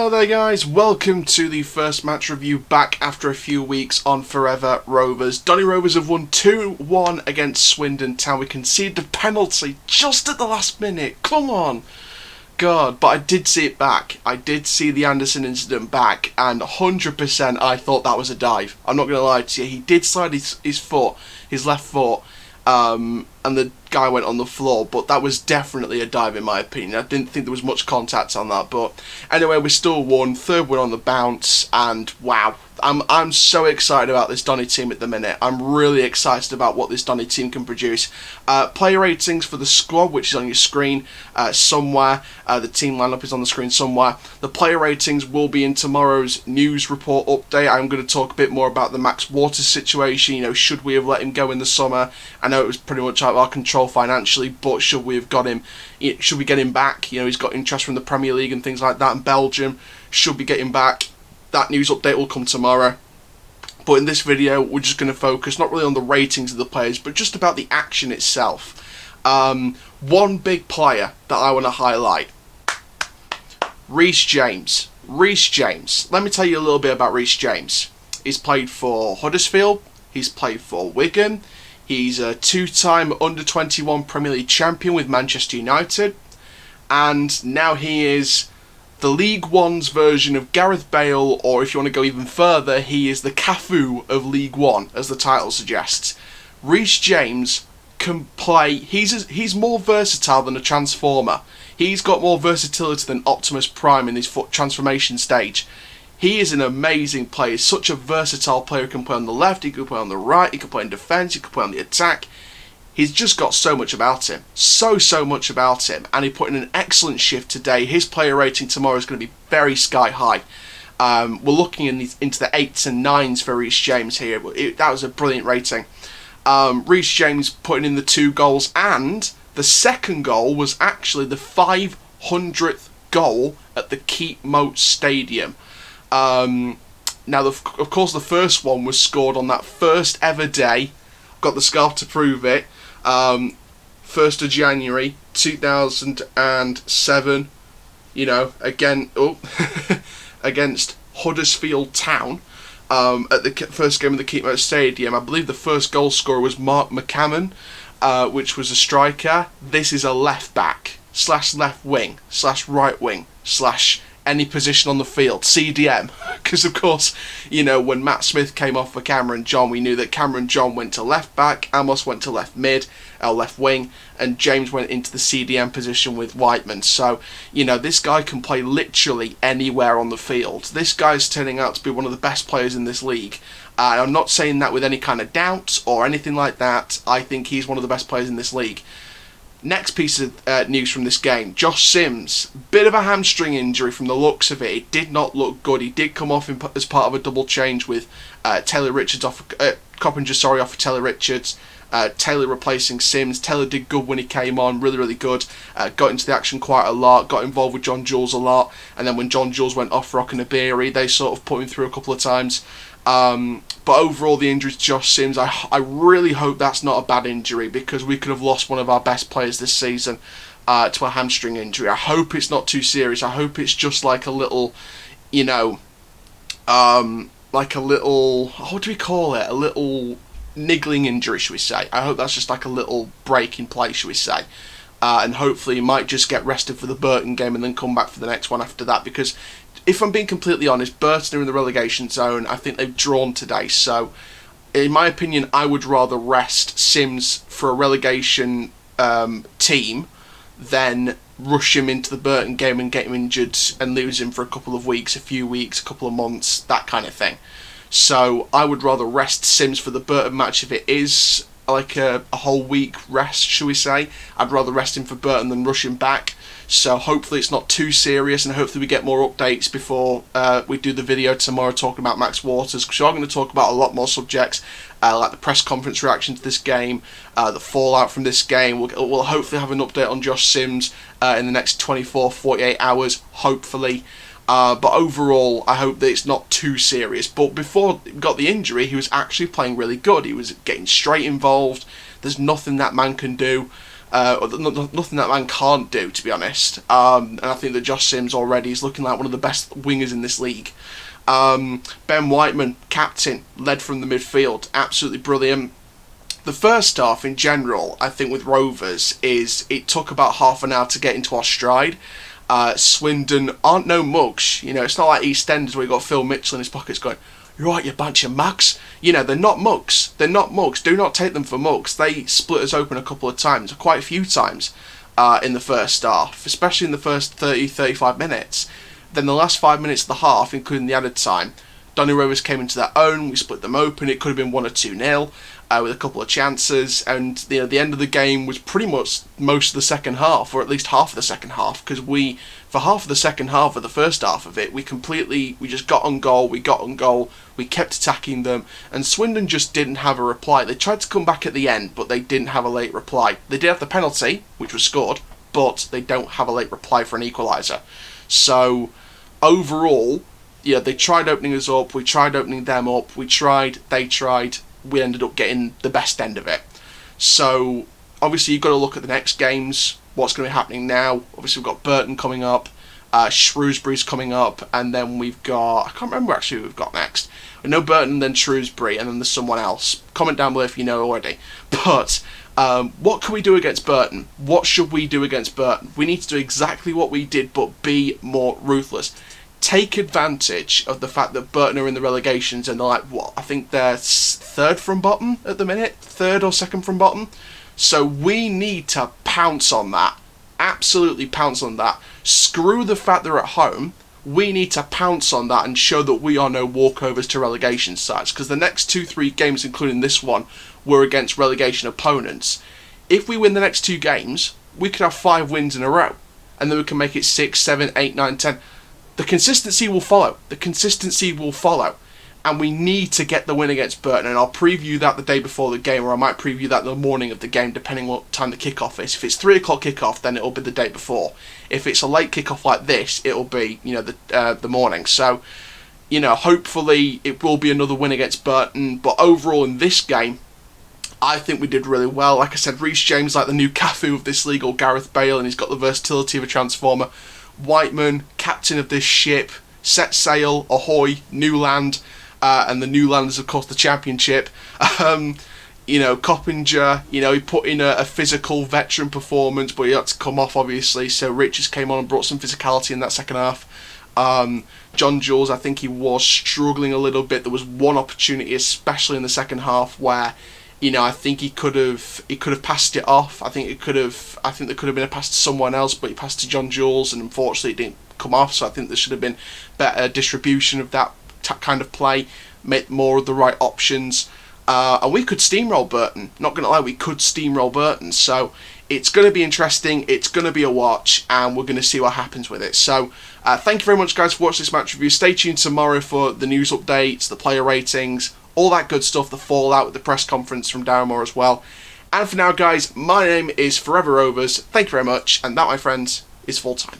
Hello there guys, welcome to the first match review back after a few weeks on Forever Rovers. Donny Rovers have won 2-1 against Swindon Town. We conceded the penalty just at the last minute, come on! God, but I did see it back. I did see the Anderson incident back, and 100% I thought that was a dive. I'm not going to lie to you, he did slide his left foot, and the guy went on the floor, but that was definitely a dive in my opinion. I didn't think there was much contact on that, but anyway, we still won, third win on the bounce, and wow, I'm so excited about this Donny team at the minute. I'm really excited about what this Donny team can produce. Player ratings for the squad, which is on your screen somewhere. The team lineup is on the screen somewhere. The player ratings will be in tomorrow's news report update. I'm going to talk a bit more about the Max Waters situation. You know, should we have let him go in the summer? I know it was pretty much out of our control financially, but should we have got him? Should we get him back? You know, he's got interest from the Premier League and things like that in Belgium. Should we get him back? That news update will come tomorrow. But in this video, we're just going to focus not really on the ratings of the players, but just about the action itself. One big player that I want to highlight. Reece James. Reece James. Let me tell you a little bit about Reece James. He's played for Huddersfield. He's played for Wigan. He's a two-time under-21 Premier League champion with Manchester United. And now he is the League One's version of Gareth Bale, or if you want to go even further, he is the Cafu of League One, as the title suggests. Reece James can play. He's more versatile than a transformer. He's got more versatility than Optimus Prime in his foot transformation stage. He is an amazing player. He's such a versatile player. He can play on the left, he can play on the right, he can play in defence, he can play on the attack. He's just got so much about him. So much about him. And he put in an excellent shift today. His player rating tomorrow is going to be very sky high. We're looking into the 8s and 9s for Reece James here. That was a brilliant rating. Reece James putting in the 2 goals. And the second goal was actually the 500th goal at the Keepmoat Stadium. Now, of course, the first one was scored on that first ever day. Got the scarf to prove it. 1st of January 2007, you know, again, against Huddersfield Town, at the first game of the Keepmoat Stadium. I believe the first goal scorer was Mark McCammon, which was a striker. This is a left back / left wing / right wing / any position on the field, CDM, because of course, you know, when Matt Smith came off for Cameron John, we knew that Cameron John went to left back, Amos went to left mid, left wing, and James went into the CDM position with Whiteman. So, you know, this guy can play literally anywhere on the field. This guy's turning out to be one of the best players in this league. I'm not saying that with any kind of doubt or anything like that. I think he's one of the best players in this league. Next piece of news from this game, Josh Sims, bit of a hamstring injury from the looks of it. It did not look good. He did come off as part of a double change with Taylor Richards Coppinger off of Taylor Richards. Taylor replacing Sims. Taylor did good when he came on, really good. Got into the action quite a lot, got involved with John Jules a lot, and then when John Jules went off for Rock-and-Abiri, they sort of put him through a couple of times. But overall, the injury to Josh Sims, I really hope that's not a bad injury, because we could have lost one of our best players this season to a hamstring injury. I hope it's not too serious. I hope it's just like a little, you know, like a little, what do we call it? A little niggling injury, should we say. I hope that's just like a little break in play, should we say. And hopefully he might just get rested for the Burton game and then come back for the next one after that, because if I'm being completely honest, Burton are in the relegation zone. I think they've drawn today, so in my opinion, I would rather rest Sims for a relegation team than rush him into the Burton game and get him injured and lose him for a couple of weeks, a few weeks, a couple of months, that kind of thing. So I would rather rest Sims for the Burton match if it is like a whole week rest, shall we say. I'd rather rest him for Burton than rush him back. So hopefully it's not too serious, and hopefully we get more updates before we do the video tomorrow talking about Max Waters, because we are going to talk about a lot more subjects, like the press conference reaction to this game, the fallout from this game. We'll hopefully have an update on Josh Sims in the next 24-48 hours, hopefully. But overall, I hope that it's not too serious. But before he got the injury, he was actually playing really good. He was getting straight involved. There's nothing that man can do. Nothing that man can't do, to be honest. And I think that Josh Sims already is looking like one of the best wingers in this league. Ben Whiteman, captain, led from the midfield, absolutely brilliant. The first half in general, I think with Rovers, it took about half an hour to get into our stride. Swindon aren't no mugs. It's not like EastEnders where you got Phil Mitchell in his pockets going, "You're right, you bunch of mugs." They're not mugs. They're not mugs. Do not take them for mugs. They split us open a couple of times, quite a few times, in the first half, especially in the first 30-35 minutes. Then the last 5 minutes of the half, including the added time, Donny Rovers came into their own. We split them open. It could have been 1 or 2-0 with a couple of chances. And the end of the game was pretty much most of the second half, or at least half of the second half, because for half of the second half of the first half of it, we just got on goal. We got on goal. We kept attacking them, and Swindon just didn't have a reply. They tried to come back at the end, but they didn't have a late reply. They did have the penalty, which was scored, but they don't have a late reply for an equaliser. So overall, they tried opening us up, we tried opening them up, we tried, they tried, we ended up getting the best end of it. So obviously you've got to look at the next games, what's going to be happening now. Obviously we've got Burton coming up, Shrewsbury's coming up, and then we've got, I can't remember actually who we've got next. We know Burton, then Shrewsbury, and then there's someone else. Comment down below if you know already. But what can we do against Burton? What should we do against Burton? We need to do exactly what we did, but be more ruthless. Take advantage of the fact that Burton are in the relegations and they're like, I think they're third from bottom at the minute? Third or second from bottom? So we need to pounce on that. Absolutely pounce on that. Screw the fact they're at home. We need to pounce on that and show that we are no walkovers to relegation sides, because the next 2-3 games, including this one, were against relegation opponents. If we win the next 2 games, we could have 5 wins in a row, and then we can make it 6, 7, 8, 9, 10. The consistency will follow. The consistency will follow. And we need to get the win against Burton. And I'll preview that the day before the game, or I might preview that the morning of the game, depending what time the kickoff is. If it's 3 o'clock kickoff, then it'll be the day before. If it's a late kickoff like this, it'll be the morning. So, hopefully it will be another win against Burton. But overall in this game, I think we did really well. Like I said, Reece James like the new Cafu of this league, or Gareth Bale, and he's got the versatility of a transformer. Whiteman, captain of this ship, set sail, ahoy, new land, and the new land is of course the championship. Coppinger, he put in a physical veteran performance, but he had to come off obviously, so Richards came on and brought some physicality in that second half. John Jules, I think he was struggling a little bit. There was one opportunity, especially in the second half, where I think he could have passed it off. I think there could have been a pass to someone else, but he passed to John Jules, and unfortunately it didn't come off. So I think there should have been better distribution of that kind of play, make more of the right options, and we could steamroll Burton. Not going to lie, we could steamroll Burton. So it's going to be interesting. It's going to be a watch, and we're going to see what happens with it. So thank you very much, guys, for watching this match review. Stay tuned tomorrow for the news updates, the player ratings, all that good stuff, the fallout with the press conference from Darren Moore as well. And for now, guys, my name is Forever Rovers. Thank you very much, and that, my friends, is full time.